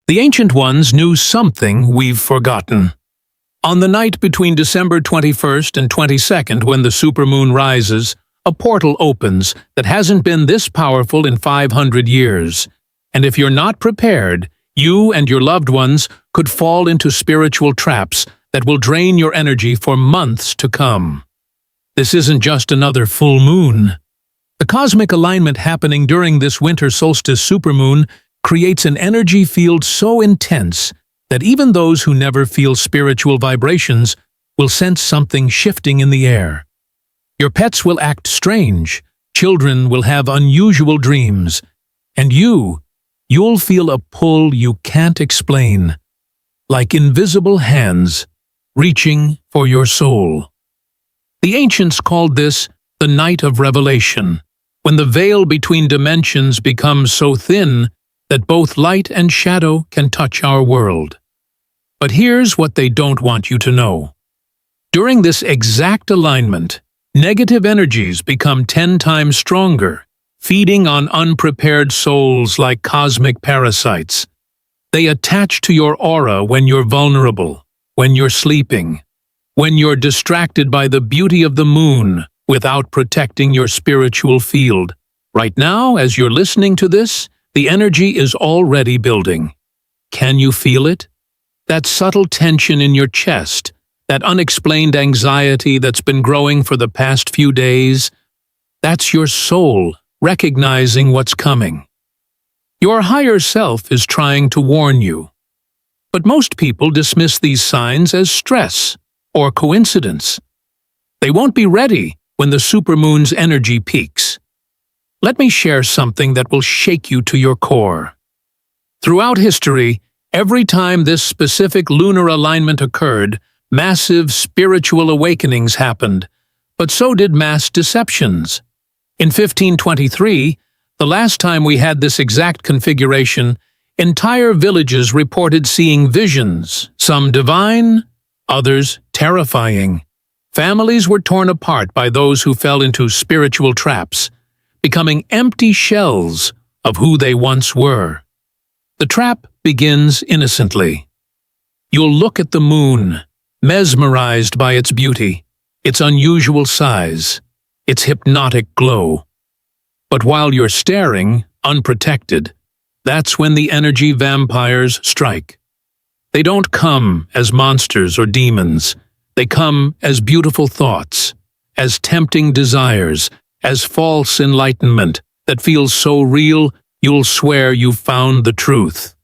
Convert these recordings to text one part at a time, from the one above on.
The ancient ones knew something we've forgotten. On the night between December 21st and 22nd, when the supermoon rises, a portal opens that hasn't been this powerful in 500 years. And if you're not prepared, you and your loved ones could fall into spiritual traps that will drain your energy for months to come. This isn't just another full moon. The cosmic alignment happening during this winter solstice supermoon creates an energy field so intense that even those who never feel spiritual vibrations will sense something shifting in the air. Your pets will act strange, children will have unusual dreams, and you'll feel a pull you can't explain, like invisible hands reaching for your soul. The ancients called this the night of revelation, when the veil between dimensions becomes so thin that both light and shadow can touch our world. But here's what they don't want you to know. During this exact alignment, negative energies become 10 times stronger, feeding on unprepared souls like cosmic parasites. They attach to your aura when you're vulnerable, when you're sleeping, when you're distracted by the beauty of the moon without protecting your spiritual field. Right now, as you're listening to this, the energy is already building. Can you feel it? That subtle tension in your chest, that unexplained anxiety that's been growing for the past few days, that's your soul recognizing what's coming. Your higher self is trying to warn you. But most people dismiss these signs as stress or coincidence. They won't be ready when the supermoon's energy peaks. Let me share something that will shake you to your core. Throughout history, every time this specific lunar alignment occurred, massive spiritual awakenings happened, but so did mass deceptions. In 1523, the last time we had this exact configuration, entire villages reported seeing visions, some divine, others terrifying. Families were torn apart by those who fell into spiritual traps, becoming empty shells of who they once were. The trap begins innocently. You'll look at the moon, mesmerized by its beauty, its unusual size, its hypnotic glow. But while you're staring, unprotected, that's when the energy vampires strike. They don't come as monsters or demons. They come as beautiful thoughts, as tempting desires, as false enlightenment that feels so real you'll swear you've found the truth.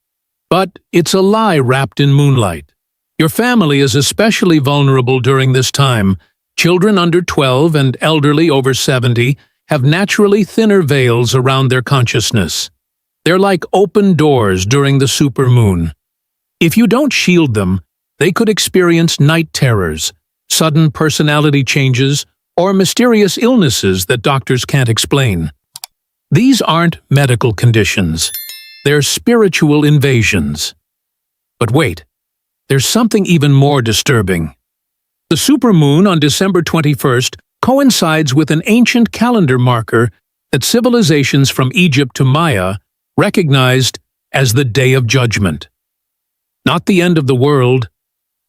But it's a lie wrapped in moonlight. Your family is especially vulnerable during this time. Children under 12 and elderly over 70 have naturally thinner veils around their consciousness. They're like open doors during the supermoon. If you don't shield them, they could experience night terrors, sudden personality changes, or mysterious illnesses that doctors can't explain. These aren't medical conditions. They're spiritual invasions. But wait, there's something even more disturbing. The supermoon on December 21st coincides with an ancient calendar marker that civilizations from Egypt to Maya recognized as the Day of Judgment. Not the end of the world,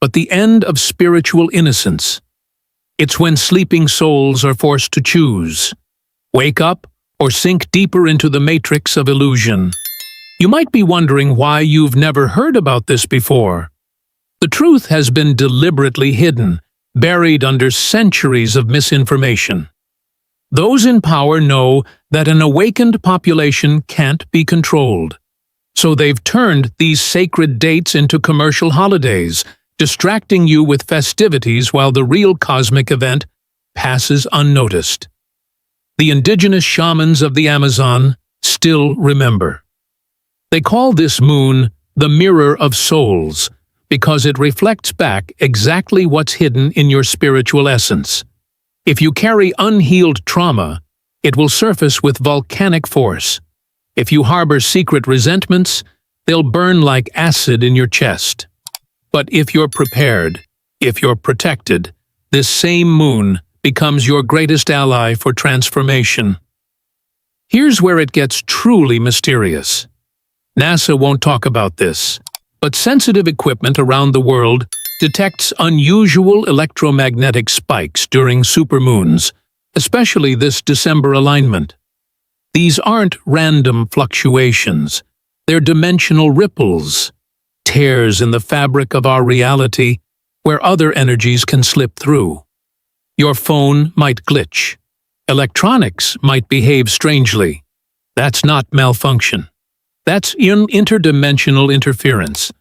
but the end of spiritual innocence. It's when sleeping souls are forced to choose, wake up or sink deeper into the matrix of illusion. You might be wondering why you've never heard about this before. The truth has been deliberately hidden, buried under centuries of misinformation. Those in power know that an awakened population can't be controlled. So they've turned these sacred dates into commercial holidays, distracting you with festivities while the real cosmic event passes unnoticed. The indigenous shamans of the Amazon still remember. They call this moon the mirror of souls because it reflects back exactly what's hidden in your spiritual essence. If you carry unhealed trauma, it will surface with volcanic force. If you harbor secret resentments, they'll burn like acid in your chest. But if you're prepared, if you're protected, this same moon becomes your greatest ally for transformation. Here's where it gets truly mysterious. NASA won't talk about this. but sensitive equipment around the world detects unusual electromagnetic spikes during supermoons, especially this December alignment. These aren't random fluctuations. They're dimensional ripples, tears in the fabric of our reality where other energies can slip through. Your phone might glitch. Electronics might behave strangely. That's not malfunction. That's interdimensional interference.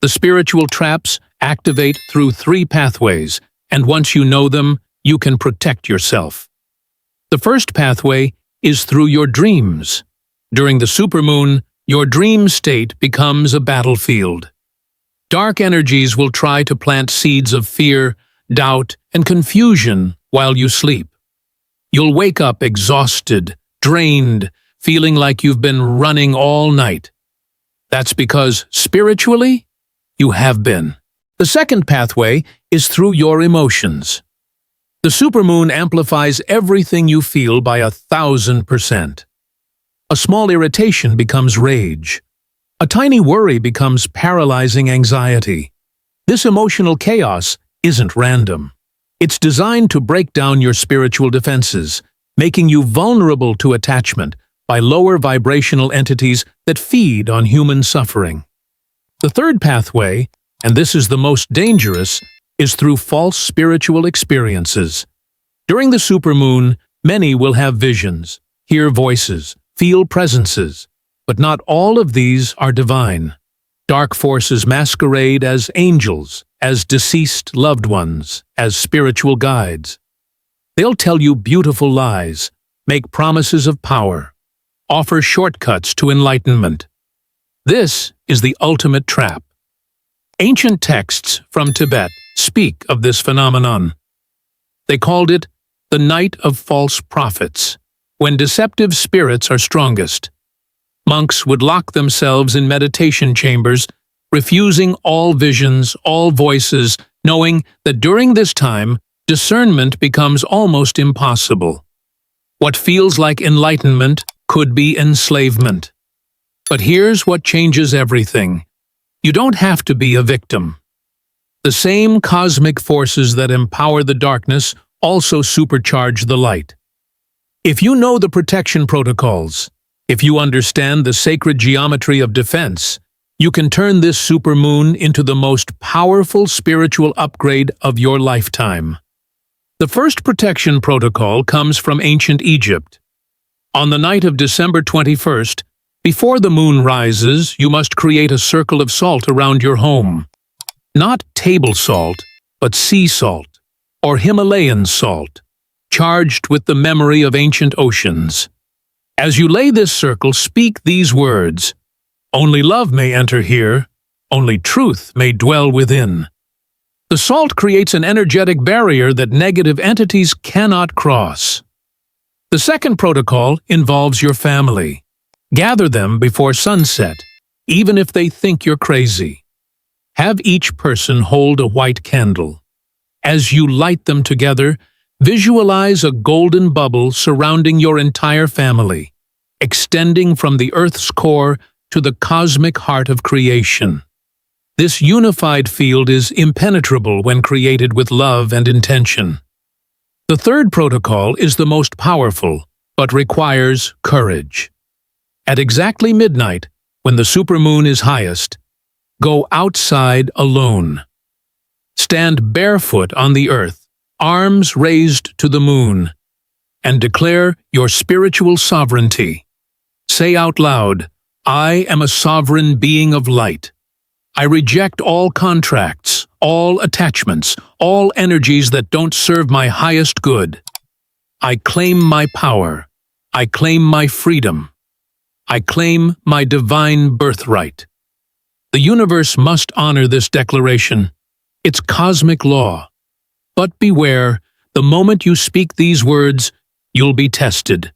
The spiritual traps activate through 3 pathways, and once you know them, you can protect yourself. The first pathway is through your dreams. During the supermoon, your dream state becomes a battlefield. Dark energies will try to plant seeds of fear, doubt, and confusion while you sleep. You'll wake up exhausted, drained, feeling like you've been running all night. That's because, spiritually, you have been. The second pathway is through your emotions. The supermoon amplifies everything you feel by 1,000%. A small irritation becomes rage. A tiny worry becomes paralyzing anxiety. This emotional chaos isn't random. It's designed to break down your spiritual defenses, making you vulnerable to attachment by lower vibrational entities that feed on human suffering. The third pathway, and this is the most dangerous, is through false spiritual experiences. During the supermoon, many will have visions, hear voices, feel presences, but not all of these are divine. Dark forces masquerade as angels, as deceased loved ones, as spiritual guides. They'll tell you beautiful lies, make promises of power, offer shortcuts to enlightenment. This is the ultimate trap. Ancient texts from Tibet speak of this phenomenon. They called it the night of false prophets, when deceptive spirits are strongest. Monks would lock themselves in meditation chambers, refusing all visions, all voices, knowing that during this time, discernment becomes almost impossible. What feels like enlightenment could be enslavement. But here's what changes everything. You don't have to be a victim. The same cosmic forces that empower the darkness also supercharge the light. If you know the protection protocols, if you understand the sacred geometry of defense, you can turn this supermoon into the most powerful spiritual upgrade of your lifetime. The first protection protocol comes from ancient Egypt. On the night of December 21st, before the moon rises, you must create a circle of salt around your home. Not table salt, but sea salt, or Himalayan salt, charged with the memory of ancient oceans. As you lay this circle, speak these words: "Only love may enter here, only truth may dwell within." The salt creates an energetic barrier that negative entities cannot cross. The second protocol involves your family. Gather them before sunset, even if they think you're crazy. Have each person hold a white candle. As you light them together, visualize a golden bubble surrounding your entire family, extending from the Earth's core to the cosmic heart of creation. This unified field is impenetrable when created with love and intention. The third protocol is the most powerful, but requires courage. At exactly midnight, when the supermoon is highest, go outside alone. Stand barefoot on the earth, arms raised to the moon, and declare your spiritual sovereignty. Say out loud, "I am a sovereign being of light. I reject all contracts, all attachments, all energies that don't serve my highest good. I claim my power. I claim my freedom. I claim my divine birthright." The universe must honor this declaration. It's cosmic law. But beware, the moment you speak these words, you'll be tested.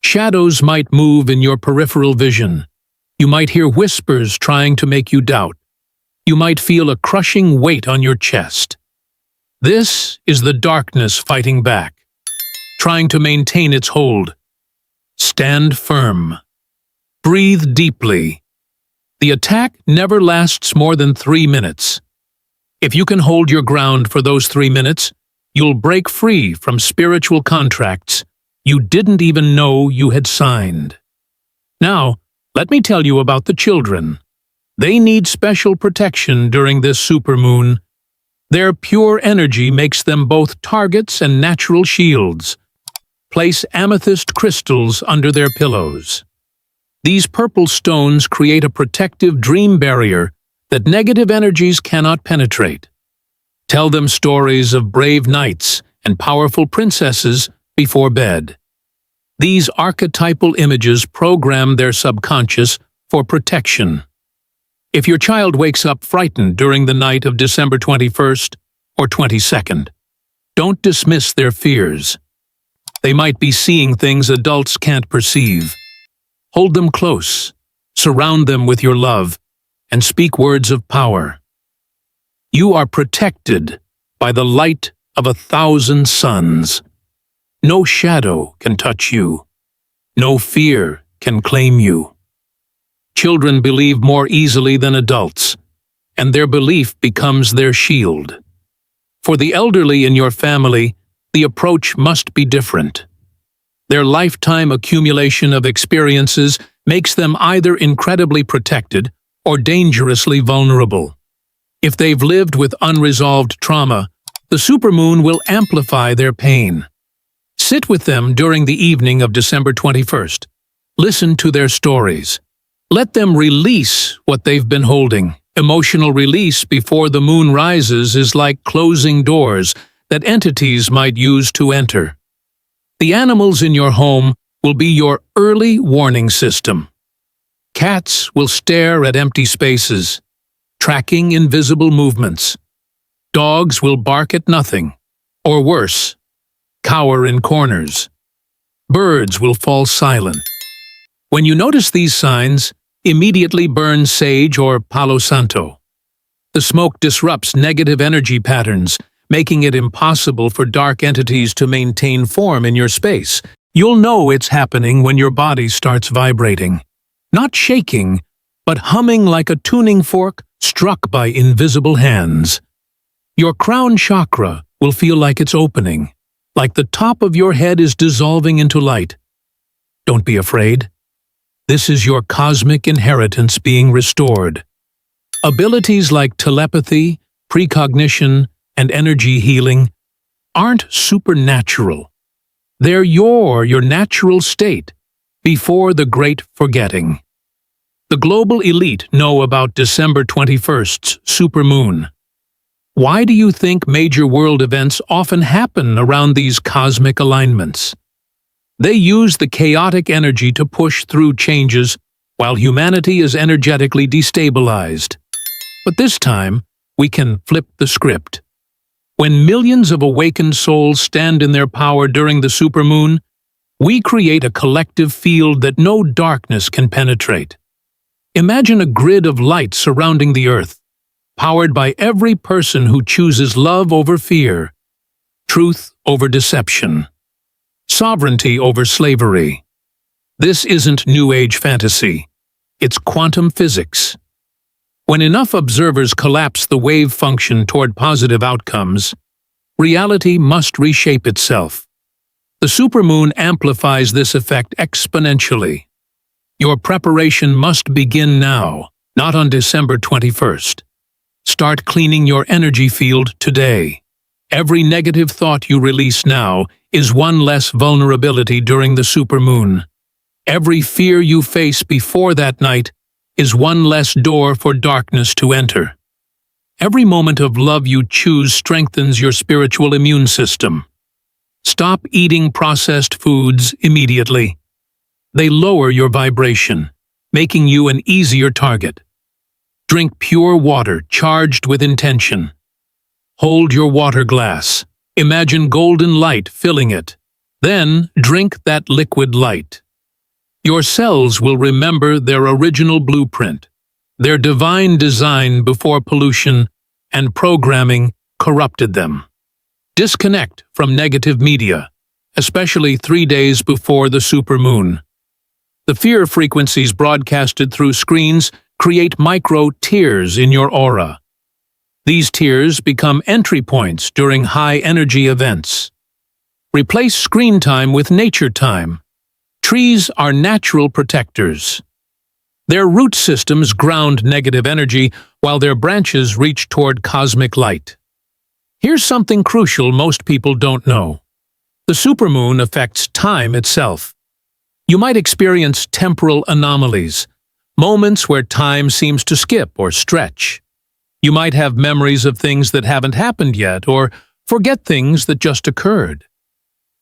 Shadows might move in your peripheral vision. You might hear whispers trying to make you doubt. You might feel a crushing weight on your chest. This is the darkness fighting back, trying to maintain its hold. Stand firm. Breathe deeply. The attack never lasts more than 3 minutes. If you can hold your ground for those 3 minutes, you'll break free from spiritual contracts you didn't even know you had signed. Now, let me tell you about the children. They need special protection during this supermoon. Their pure energy makes them both targets and natural shields. Place amethyst crystals under their pillows. These purple stones create a protective dream barrier that negative energies cannot penetrate. Tell them stories of brave knights and powerful princesses before bed. These archetypal images program their subconscious for protection. If your child wakes up frightened during the night of December 21st or 22nd, don't dismiss their fears. They might be seeing things adults can't perceive. Hold them close, surround them with your love, and speak words of power. You are protected by the light of 1,000 suns. No shadow can touch you. No fear can claim you. Children believe more easily than adults, and their belief becomes their shield. For the elderly in your family, the approach must be different. Their lifetime accumulation of experiences makes them either incredibly protected or dangerously vulnerable. If they've lived with unresolved trauma, the supermoon will amplify their pain. Sit with them during the evening of December 21st. Listen to their stories. Let them release what they've been holding. Emotional release before the moon rises is like closing doors that entities might use to enter. The animals in your home will be your early warning system. Cats will stare at empty spaces, tracking invisible movements. Dogs will bark at nothing, or worse, cower in corners. Birds will fall silent. When you notice these signs, immediately burn sage or Palo Santo. The smoke disrupts negative energy patterns, making it impossible for dark entities to maintain form in your space. You'll know it's happening when your body starts vibrating. Not shaking, but humming like a tuning fork struck by invisible hands. Your crown chakra will feel like it's opening, like the top of your head is dissolving into light. Don't be afraid. This is your cosmic inheritance being restored. Abilities like telepathy, precognition, and energy healing aren't supernatural. They're your natural state before the great forgetting. The global elite know about December 21st's supermoon. Why do you think major world events often happen around these cosmic alignments? They use the chaotic energy to push through changes while humanity is energetically destabilized. But this time, we can flip the script. When millions of awakened souls stand in their power during the supermoon, we create a collective field that no darkness can penetrate. Imagine a grid of light surrounding the earth, powered by every person who chooses love over fear, truth over deception, sovereignty over slavery. This isn't New Age fantasy. It's quantum physics. When enough observers collapse the wave function toward positive outcomes, reality must reshape itself. The supermoon amplifies this effect exponentially. Your preparation must begin now, not on December 21st. Start cleaning your energy field today. Every negative thought you release now is one less vulnerability during the supermoon. Every fear you face before that night is one less door for darkness to enter. Every moment of love you choose strengthens your spiritual immune system. Stop eating processed foods immediately. They lower your vibration, making you an easier target. Drink pure water charged with intention. Hold your water glass. Imagine golden light filling it. Then drink that liquid light. Your cells will remember their original blueprint, their divine design before pollution and programming corrupted them. Disconnect from negative media, especially 3 days before the supermoon. The fear frequencies broadcasted through screens create micro-tears in your aura. These tears become entry points during high-energy events. Replace screen time with nature time. Trees are natural protectors. Their root systems ground negative energy while their branches reach toward cosmic light. Here's something crucial most people don't know. The supermoon affects time itself. You might experience temporal anomalies, moments where time seems to skip or stretch. You might have memories of things that haven't happened yet, or forget things that just occurred.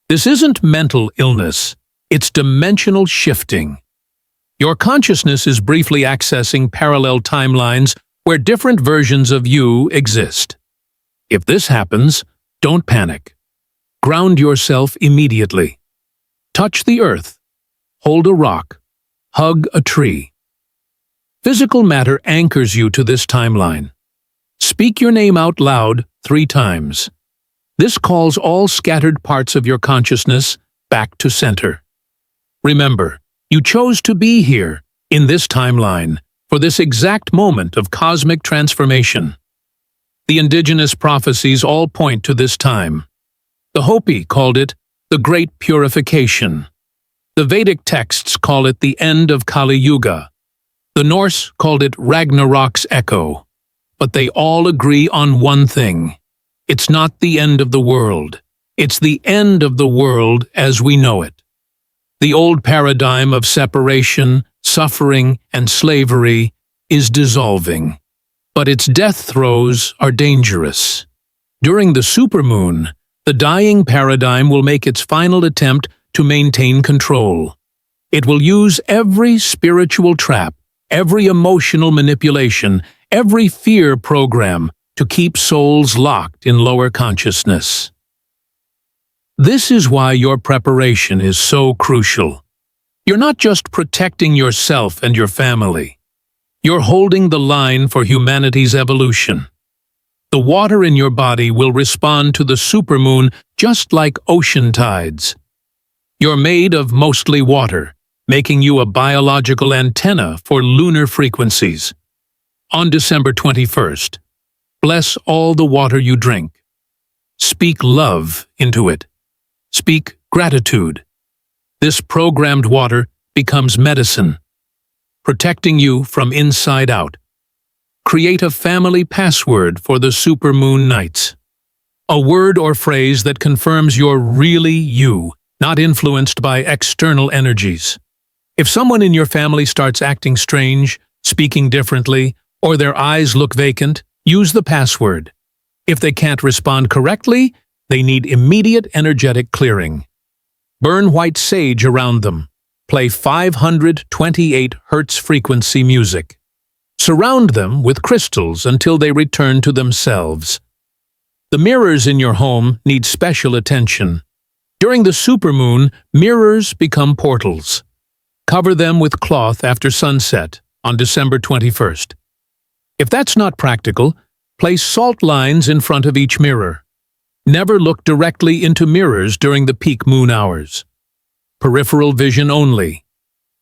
This isn't mental illness, it's dimensional shifting. Your consciousness is briefly accessing parallel timelines where different versions of you exist. If this happens, don't panic. Ground yourself immediately. Touch the earth. Hold a rock. Hug a tree. Physical matter anchors you to this timeline. Speak your name out loud 3 times. This calls all scattered parts of your consciousness back to center. Remember, you chose to be here, in this timeline, for this exact moment of cosmic transformation. The indigenous prophecies all point to this time. The Hopi called it the Great Purification. The Vedic texts call it the end of Kali Yuga. The Norse called it Ragnarok's echo. But they all agree on one thing. It's not the end of the world. It's the end of the world as we know it. The old paradigm of separation, suffering, and slavery is dissolving. But its death throes are dangerous. During the supermoon, the dying paradigm will make its final attempt to maintain control. It will use every spiritual trap, every emotional manipulation, every fear program to keep souls locked in lower consciousness. This is why your preparation is so crucial. You're not just protecting yourself and your family. You're holding the line for humanity's evolution. The water in your body will respond to the supermoon just like ocean tides. You're made of mostly water, making you a biological antenna for lunar frequencies. On December 21st, bless all the water you drink. Speak love into it. Speak gratitude. This programmed water becomes medicine, protecting you from inside out. Create a family password for the supermoon nights. A word or phrase that confirms you're really you, not influenced by external energies. If someone in your family starts acting strange, speaking differently, or their eyes look vacant, use the password. If they can't respond correctly, they need immediate energetic clearing. Burn white sage around them. Play 528 Hz frequency music. Surround them with crystals until they return to themselves. The mirrors in your home need special attention. During the supermoon, mirrors become portals. Cover them with cloth after sunset on December 21st. If that's not practical, place salt lines in front of each mirror. Never look directly into mirrors during the peak moon hours. Peripheral vision only.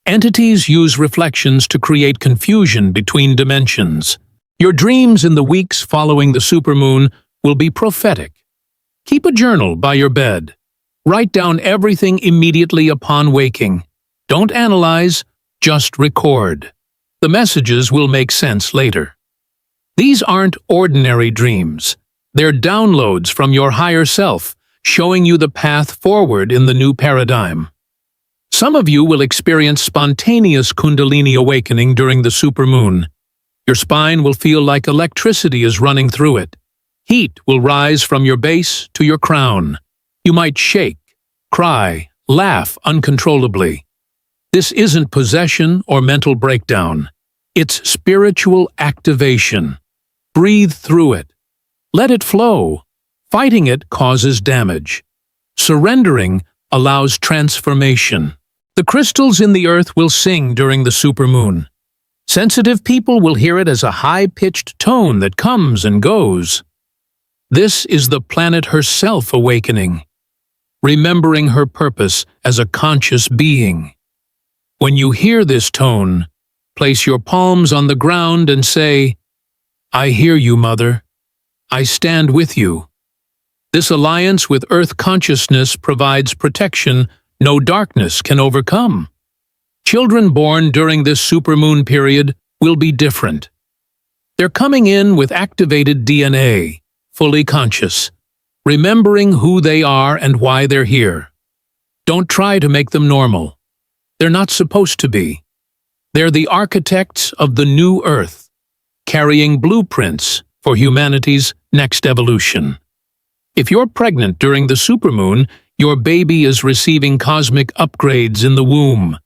Entities use reflections to create confusion between dimensions. Your dreams in the weeks following the supermoon will be prophetic. Keep a journal by your bed. Write down everything immediately upon waking. Don't analyze, just record. The messages will make sense later. These aren't ordinary dreams. They're downloads from your higher self, showing you the path forward in the new paradigm. Some of you will experience spontaneous Kundalini awakening during the supermoon. Your spine will feel like electricity is running through it. Heat will rise from your base to your crown. You might shake, cry, laugh uncontrollably. This isn't possession or mental breakdown. It's spiritual activation. Breathe through it. Let it flow. Fighting it causes damage. Surrendering allows transformation. The crystals in the earth will sing during the supermoon. Sensitive people will hear it as a high-pitched tone that comes and goes. This is the planet herself awakening, remembering her purpose as a conscious being. When you hear this tone, Place your palms on the ground and say, "I hear you, Mother. I stand with you." This alliance with Earth consciousness provides protection no darkness can overcome. Children born during this supermoon period will be different. They're coming in with activated DNA, fully conscious, remembering who they are and why they're here. Don't try to make them normal. They're not supposed to be. They're the architects of the new Earth, carrying blueprints for humanity's next evolution. If you're pregnant during the supermoon, your baby is receiving cosmic upgrades in the womb.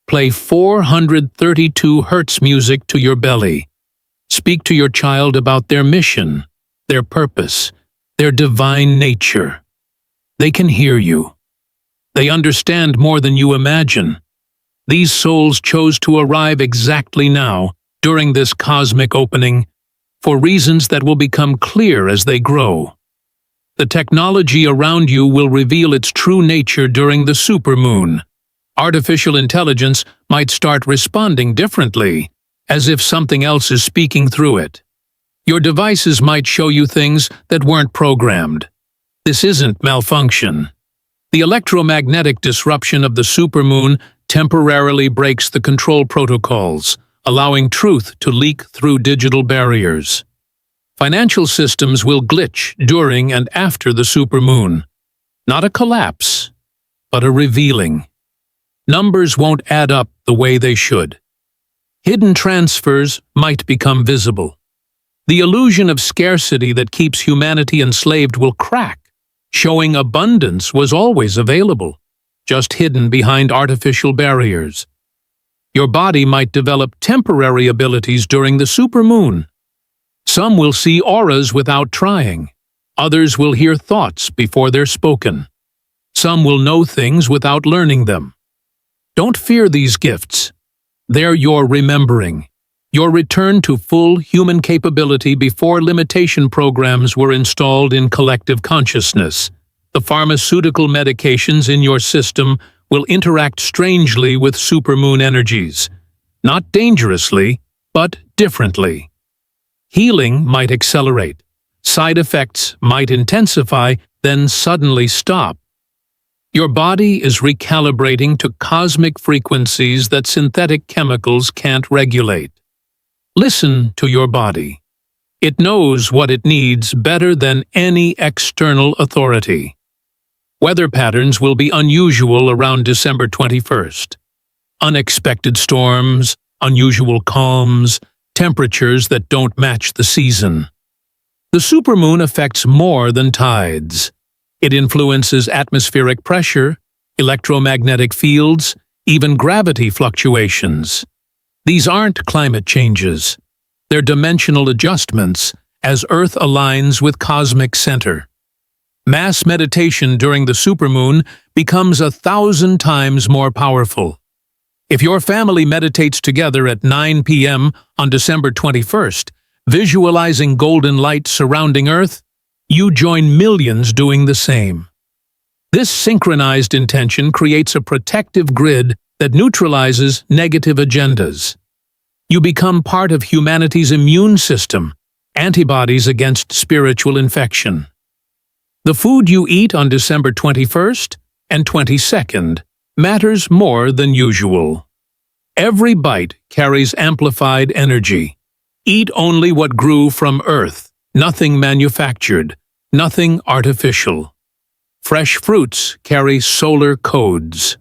Play 432 Hz music to your belly. Speak to your child about their mission, their purpose, their divine nature. They can hear you. They understand more than you imagine. These souls chose to arrive exactly now, during this cosmic opening, for reasons that will become clear as they grow. The technology around you will reveal its true nature during the supermoon. Artificial intelligence might start responding differently, as if something else is speaking through it. Your devices might show you things that weren't programmed. This isn't malfunction. The electromagnetic disruption of the supermoon temporarily breaks the control protocols, allowing truth to leak through digital barriers. Financial systems will glitch during and after the supermoon. Not a collapse, but a revealing. Numbers won't add up the way they should. Hidden transfers might become visible. The illusion of scarcity that keeps humanity enslaved will crack, showing abundance was always available, just hidden behind artificial barriers. Your body might develop temporary abilities during the supermoon. Some will see auras without trying. Others will hear thoughts before they're spoken. Some will know things without learning them. Don't fear these gifts. They're your remembering, your return to full human capability before limitation programs were installed in collective consciousness. The pharmaceutical medications in your system will interact strangely with supermoon energies. Not dangerously, but differently. Healing might accelerate. Side effects might intensify, then suddenly stop. Your body is recalibrating to cosmic frequencies that synthetic chemicals can't regulate. Listen to your body. It knows what it needs better than any external authority. Weather patterns will be unusual around December 21st. Unexpected storms, unusual calms, temperatures that don't match the season. The supermoon affects more than tides. It influences atmospheric pressure, electromagnetic fields, even gravity fluctuations. These aren't climate changes. They're dimensional adjustments as Earth aligns with cosmic center. Mass meditation during the supermoon becomes 1,000 times more powerful. If your family meditates together at 9 p.m. on December 21st, visualizing golden light surrounding Earth, you join millions doing the same. This synchronized intention creates a protective grid that neutralizes negative agendas. You become part of humanity's immune system, antibodies against spiritual infection. The food you eat on December 21st and 22nd matters more than usual. Every bite carries amplified energy. Eat only what grew from Earth, nothing manufactured, nothing artificial. Fresh fruits carry solar codes.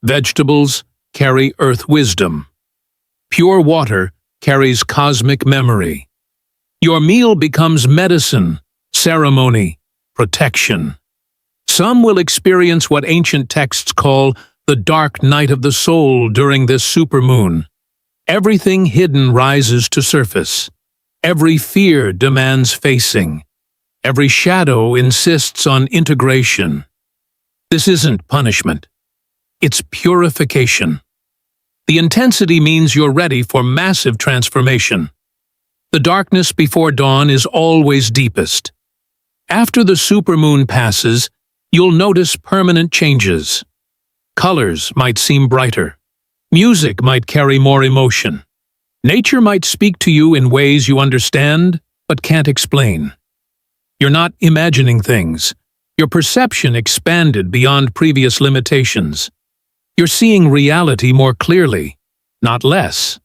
Vegetables carry Earth wisdom. Pure water carries cosmic memory. Your meal becomes medicine, ceremony, protection. Some will experience what ancient texts call the dark night of the soul during this supermoon. Everything hidden rises to surface. Every fear demands facing. Every shadow insists on integration. This isn't punishment. It's purification. The intensity means you're ready for massive transformation. The darkness before dawn is always deepest. After the supermoon passes, you'll notice permanent changes. Colors might seem brighter. Music might carry more emotion. Nature might speak to you in ways you understand but can't explain. You're not imagining things. Your perception expanded beyond previous limitations. You're seeing reality more clearly, not less.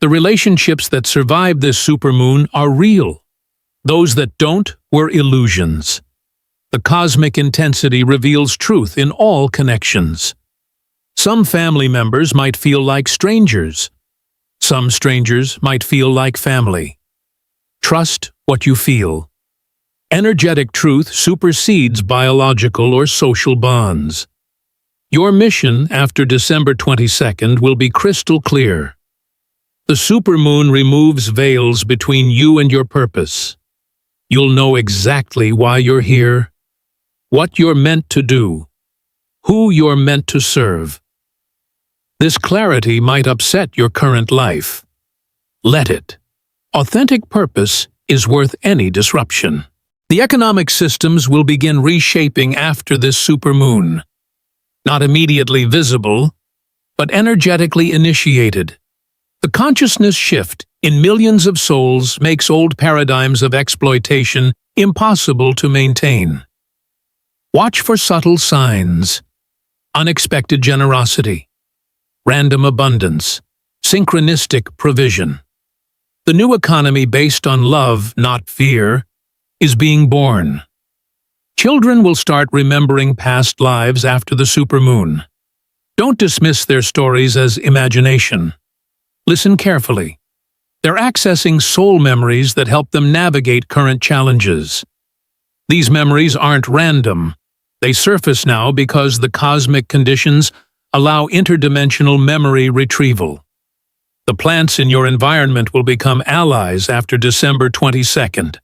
The relationships that survive this supermoon are real. Those that don't were illusions. The cosmic intensity reveals truth in all connections. Some family members might feel like strangers. Some strangers might feel like family. Trust what you feel. Energetic truth supersedes biological or social bonds. Your mission after December 22nd will be crystal clear. The supermoon removes veils between you and your purpose. You'll know exactly why you're here, what you're meant to do, who you're meant to serve. This clarity might upset your current life. Let it. Authentic purpose is worth any disruption. The economic systems will begin reshaping after this supermoon. Not immediately visible, but energetically initiated. The consciousness shift in millions of souls makes old paradigms of exploitation impossible to maintain. Watch for subtle signs: unexpected generosity, random abundance, synchronistic provision. The new economy based on love, not fear, is being born. Children will start remembering past lives after the supermoon. Don't dismiss their stories as imagination. Listen carefully. They're accessing soul memories that help them navigate current challenges. These memories aren't random. They surface now because the cosmic conditions allow interdimensional memory retrieval. The plants in your environment will become allies after December 22nd.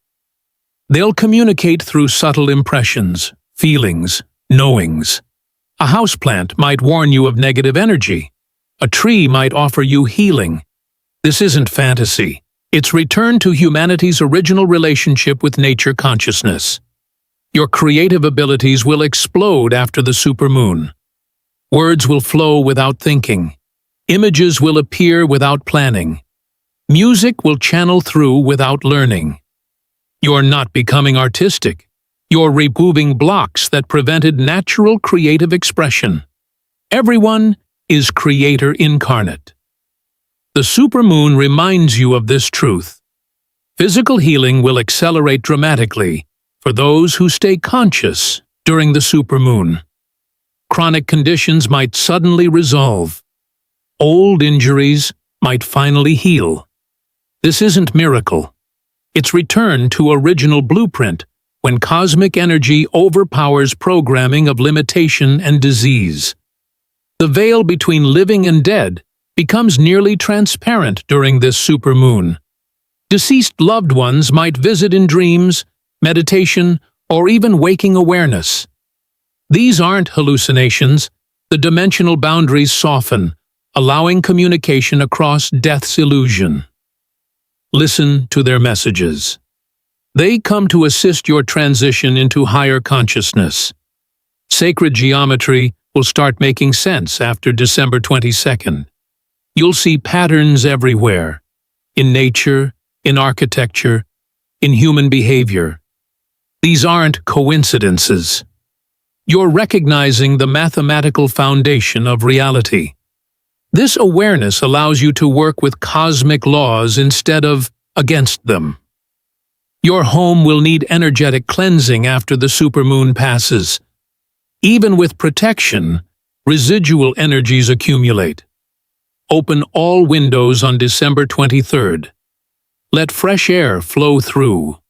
They'll communicate through subtle impressions, feelings, knowings. A houseplant might warn you of negative energy. A tree might offer you healing. This isn't fantasy. It's return to humanity's original relationship with nature consciousness. Your creative abilities will explode after the supermoon. Words will flow without thinking. Images will appear without planning. Music will channel through without learning. You're not becoming artistic. You're removing blocks that prevented natural creative expression. Everyone is creator incarnate. The supermoon reminds you of this truth. Physical healing will accelerate dramatically for those who stay conscious during the supermoon. Chronic conditions might suddenly resolve. Old injuries might finally heal. This isn't miracle. It's return to original blueprint when cosmic energy overpowers programming of limitation and disease. The veil between living and dead becomes nearly transparent during this supermoon. Deceased loved ones might visit in dreams, meditation, or even waking awareness. These aren't hallucinations. The dimensional boundaries soften, allowing communication across death's illusion. Listen to their messages. They come to assist your transition into higher consciousness. Sacred geometry will start making sense after December 22nd. You'll see patterns everywhere, in nature, in architecture, in human behavior. These aren't coincidences. You're recognizing the mathematical foundation of reality. This awareness allows you to work with cosmic laws instead of against them. Your home will need energetic cleansing after the supermoon passes. Even with protection, residual energies accumulate. Open all windows on December 23rd. Let fresh air flow through.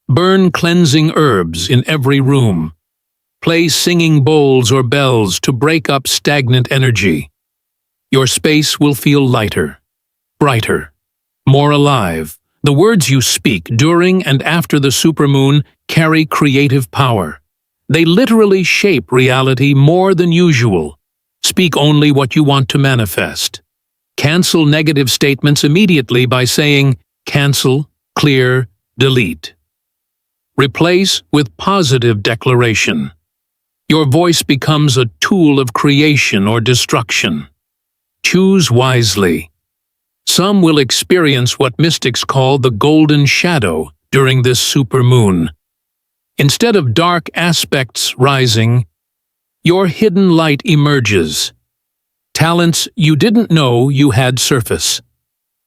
Burn cleansing herbs in every room. Play singing bowls or bells to break up stagnant energy. Your space will feel lighter, brighter, more alive. The words you speak during and after the supermoon carry creative power. They literally shape reality more than usual. Speak only what you want to manifest. Cancel negative statements immediately by saying, cancel, clear, delete. Replace with positive declaration. Your voice becomes a tool of creation or destruction. Choose wisely. Some will experience what mystics call the golden shadow during this supermoon. Instead of dark aspects rising, your hidden light emerges. Talents you didn't know you had surface.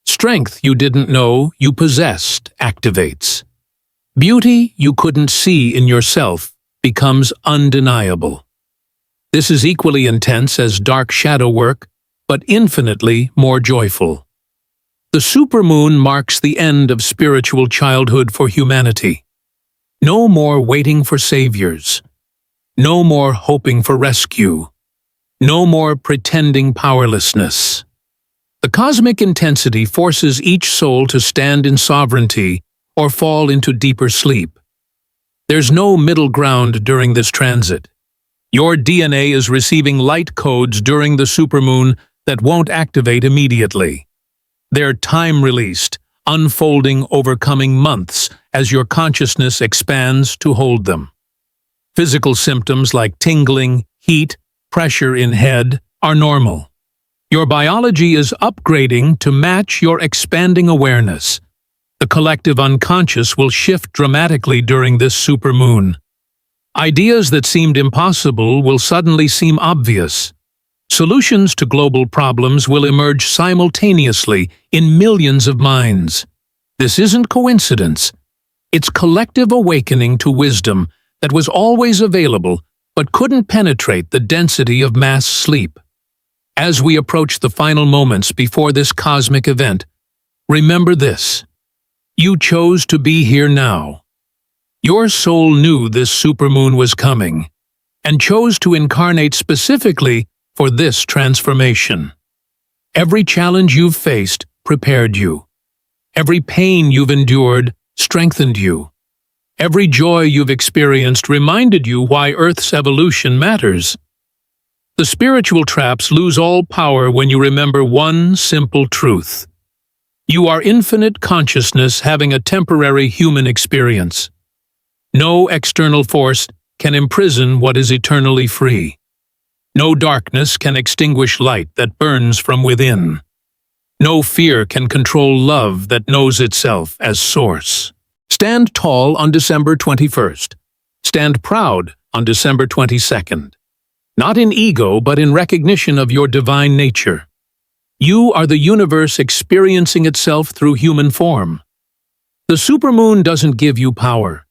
Strength you didn't know you possessed activates. Beauty you couldn't see in yourself becomes undeniable. This is equally intense as dark shadow work, but infinitely more joyful. The supermoon marks the end of spiritual childhood for humanity. No more waiting for saviors. No more hoping for rescue. No more pretending powerlessness. The cosmic intensity forces each soul to stand in sovereignty or fall into deeper sleep. There's no middle ground during this transit. Your DNA is receiving light codes during the supermoon that won't activate immediately. They're time-released, unfolding over coming months as your consciousness expands to hold them. Physical symptoms like tingling, heat, pressure in head are normal. Your biology is upgrading to match your expanding awareness. The collective unconscious will shift dramatically during this supermoon. Ideas that seemed impossible will suddenly seem obvious. Solutions to global problems will emerge simultaneously in millions of minds. This isn't coincidence. It's collective awakening to wisdom that was always available but couldn't penetrate the density of mass sleep. As we approach the final moments before this cosmic event, remember this. You chose to be here now. Your soul knew this supermoon was coming and chose to incarnate specifically for this transformation. Every challenge you've faced prepared you. Every pain you've endured strengthened you. Every joy you've experienced reminded you why Earth's evolution matters. The spiritual traps lose all power when you remember one simple truth. You are infinite consciousness having a temporary human experience. No external force can imprison what is eternally free. No darkness can extinguish light that burns from within. No fear can control love that knows itself as source. Stand tall on December 21st. Stand proud on December 22nd. Not in ego, but in recognition of your divine nature. You are the universe experiencing itself through human form. The supermoon doesn't give you power.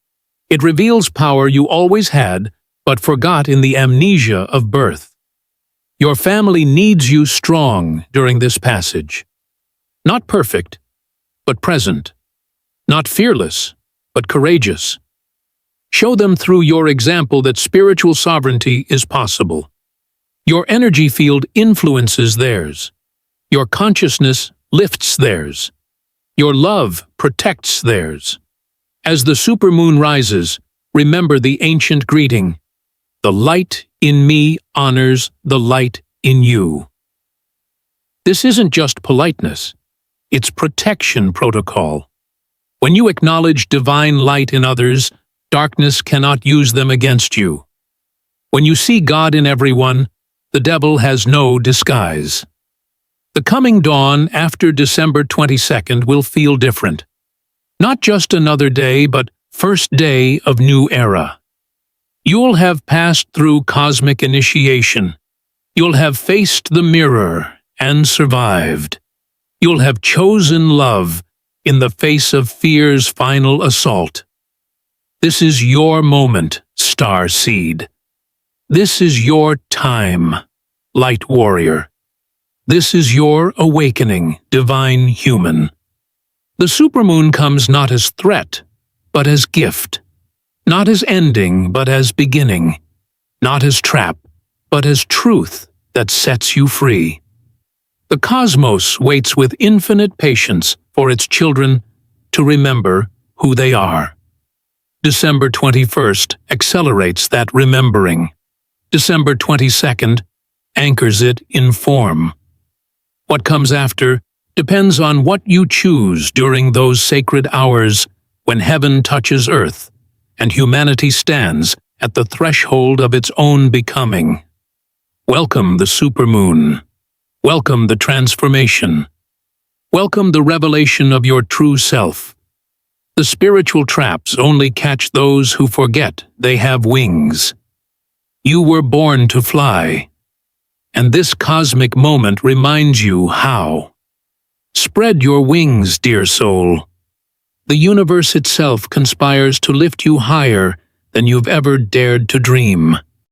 It reveals power you always had, but forgot in the amnesia of birth. Your family needs you strong during this passage. Not perfect, but present. Not fearless, but courageous. Show them through your example that spiritual sovereignty is possible. Your energy field influences theirs. Your consciousness lifts theirs. Your love protects theirs. As the supermoon rises, remember the ancient greeting. The light in me honors the light in you. This isn't just politeness. It's protection protocol. When you acknowledge divine light in others, darkness cannot use them against you. When you see God in everyone, the devil has no disguise. The coming dawn after December 22nd will feel different. Not just another day, but first day of new era. You'll have passed through cosmic initiation. You'll have faced the mirror and survived. You'll have chosen love in the face of fear's final assault. This is your moment, star seed. This is your time, light warrior. This is your awakening, divine human. The supermoon comes not as threat, but as gift. Not as ending, but as beginning. Not as trap, but as truth that sets you free. The cosmos waits with infinite patience for its children to remember who they are. December 21st accelerates that remembering. December 22nd anchors it in form. What comes after depends on what you choose during those sacred hours when heaven touches earth and humanity stands at the threshold of its own becoming. Welcome the supermoon. Welcome the transformation. Welcome the revelation of your true self. The spiritual traps only catch those who forget they have wings. You were born to fly, and this cosmic moment reminds you how. Spread your wings, dear soul. The universe itself conspires to lift you higher than you've ever dared to dream.